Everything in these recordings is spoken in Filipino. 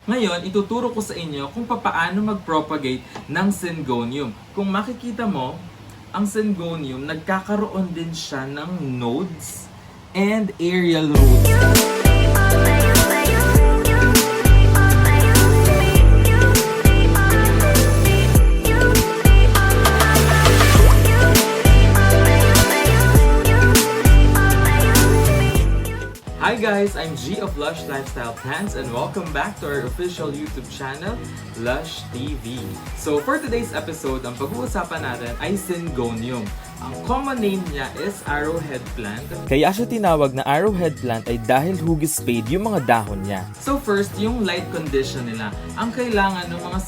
Ngayon, ituturo ko sa inyo kung papaano mag-propagate ng Syngonium. Kung makikita mo, ang Syngonium, nagkakaroon din siya ng nodes and aerial roots. Hi guys, I'm G of Lush Lifestyle Plants and welcome back to our official YouTube channel, Lush TV. So for today's episode, ang pag-uusapan natin ay Syngonium. Ang common name niya is Arrowhead plant. Kaya siya tinawag na Arrowhead plant ay dahil hugis spade yung mga dahon niya. So first, yung light condition nila. Ang kailangan ng mga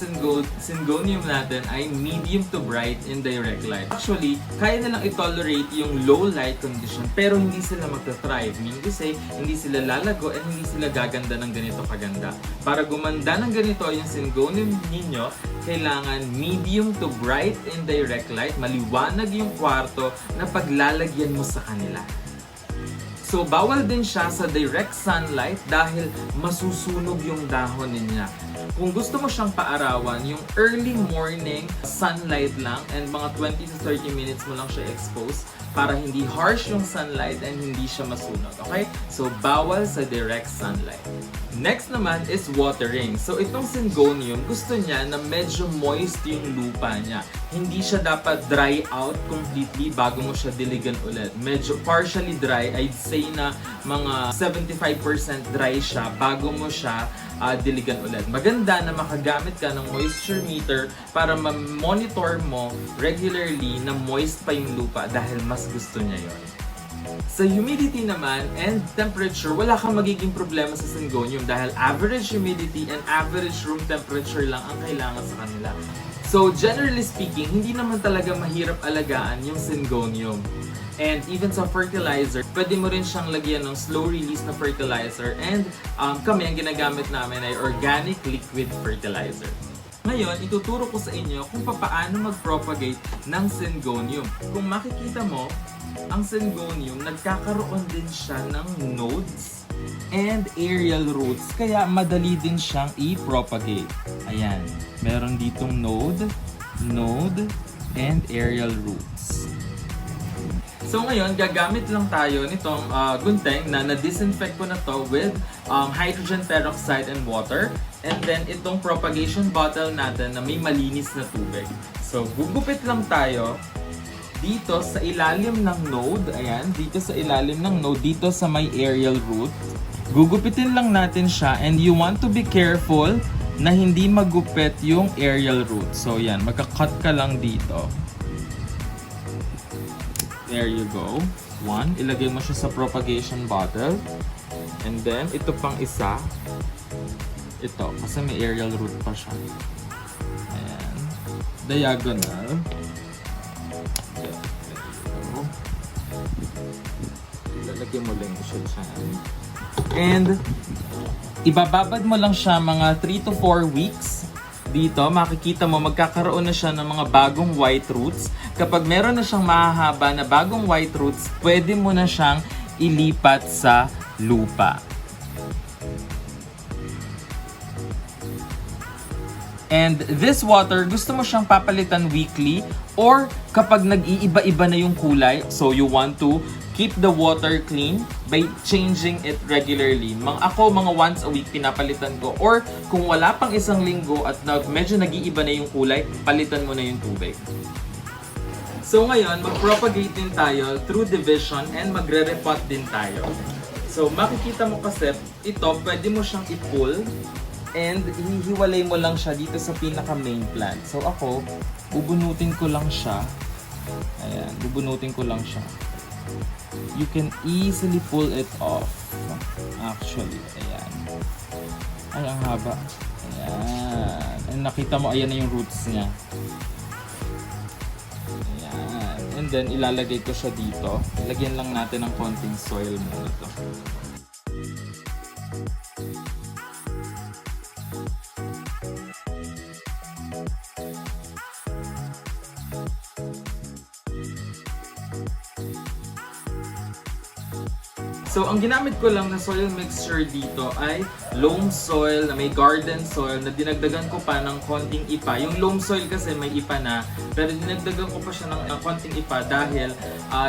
Syngonium natin ay medium to bright in direct light. Actually, kaya nilang i-tolerate yung low light condition pero hindi sila magta-thrive. Meaning to say, hindi sila lalago and hindi sila gaganda ng ganito kaganda. Para gumanda ng ganito yung Syngonium ninyo, kailangan medium to bright in direct light, maliwanag yung kwarto na paglalagyan mo sa kanila. So, bawal din siya sa direct sunlight dahil masusunog yung dahon niya. Kung gusto mo siyang paarawan, yung early morning sunlight lang and mga 20 to 30 minutes mo lang siya expose para hindi harsh yung sunlight and hindi siya masunog. Okay? So, bawal sa direct sunlight. Next naman is watering. So, itong Syngonium, gusto niya na medyo moist yung lupa niya. Hindi siya dapat dry out completely bago mo siya diligan ulit. Medyo partially dry, I'd say na mga 75% dry siya bago mo siya diligan ulit. Maganda na makagamit ka ng moisture meter para ma-monitor mo regularly na moist pa yung lupa dahil mas gusto niya yon. Sa humidity naman and temperature, wala kang magiging problema sa Syngonium dahil average humidity and average room temperature lang ang kailangan sa kanila. So generally speaking, hindi naman talaga mahirap alagaan yung Syngonium. And even sa fertilizer, pwede mo rin siyang lagyan ng slow release na fertilizer and kami ang ginagamit namin ay organic liquid fertilizer. Ngayon, ituturo ko sa inyo kung paano mag-propagate ng Syngonium. Kung makikita mo, ang Syngonium, nagkakaroon din siya ng nodes and aerial roots. Kaya madali din siyang i-propagate. Ayan, meron ditong node, and aerial roots. So ngayon, gagamit lang tayo nitong gunting na na-disinfect ko na to with hydrogen peroxide and water. And then itong propagation bottle natin na may malinis na tubig. So gugupit lang tayo dito sa ilalim ng node. Ayan, dito sa ilalim ng node, dito sa may aerial root. Gugupitin lang natin siya and you want to be careful na hindi magupit yung aerial root. So yan, magka-cut ka lang dito. There you go. One, ilagay mo siya sa propagation bottle. And then, ito pang isa. Ito, kasi may aerial root pa siya. Ayan. Diagonal. There you go. Ilalagay mo lang siya dyan. And, ibababad mo lang siya mga 3 to 4 weeks. Dito, makikita mo, magkakaroon na siya ng mga bagong white roots. Kapag meron na siyang mahahaba na bagong white roots, pwede mo na siyang ilipat sa lupa. And this water, gusto mo siyang papalitan weekly or kapag nag-iiba-iba na yung kulay, so you want to keep the water clean by changing it regularly. Ako, mga once a week pinapalitan ko. Or kung wala pang isang linggo at medyo nag-iiba na yung kulay, palitan mo na yung tubig. So ngayon, mag-propagate din tayo through division and magre-repot din tayo. So makikita mo kasi, ito pwede mo siyang i-pull and hihiwalay mo lang siya dito sa pinaka main plant. So ako, bubunutin ko lang siya. Ayan, bubunutin ko lang siya. You can easily pull it off. Actually, ayan. Ay, ang haba. Ayan. And nakita mo, ayan na yung roots niya. Ayan. And then, ilalagay ko siya dito. Lagyan lang natin ng konting soil muna to. So, ang ginamit ko lang na soil mixture dito ay loam soil na may garden soil na dinagdagan ko pa ng konting ipa. Yung loam soil kasi may ipa na, pero dinagdagan ko pa siya ng konting ipa dahil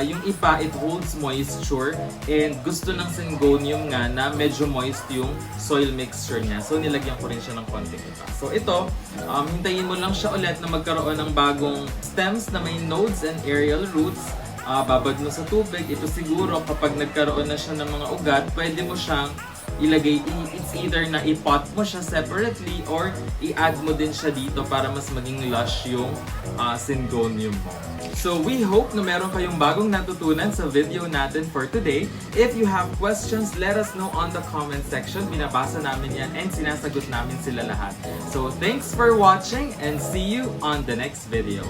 yung ipa, it holds moisture and gusto ng Syngonium nga na medyo moist yung soil mixture niya. So, nilagyan ko rin siya ng konting ipa. So, ito, hintayin mo lang siya ulit na magkaroon ng bagong stems na may nodes and aerial roots. Babad mo sa tubig. Ito siguro kapag nagkaroon na siya ng mga ugat, pwede mo siyang ilagay, it's either na i-pot mo siya separately or i-add mo din siya dito para mas maging lush yung Syngonium mo. So we hope na meron kayong bagong natutunan sa video natin for today. If you have questions, let us know on the comment section. Binabasa namin yan and sinasagot namin sila lahat. So thanks for watching and see you on the next video.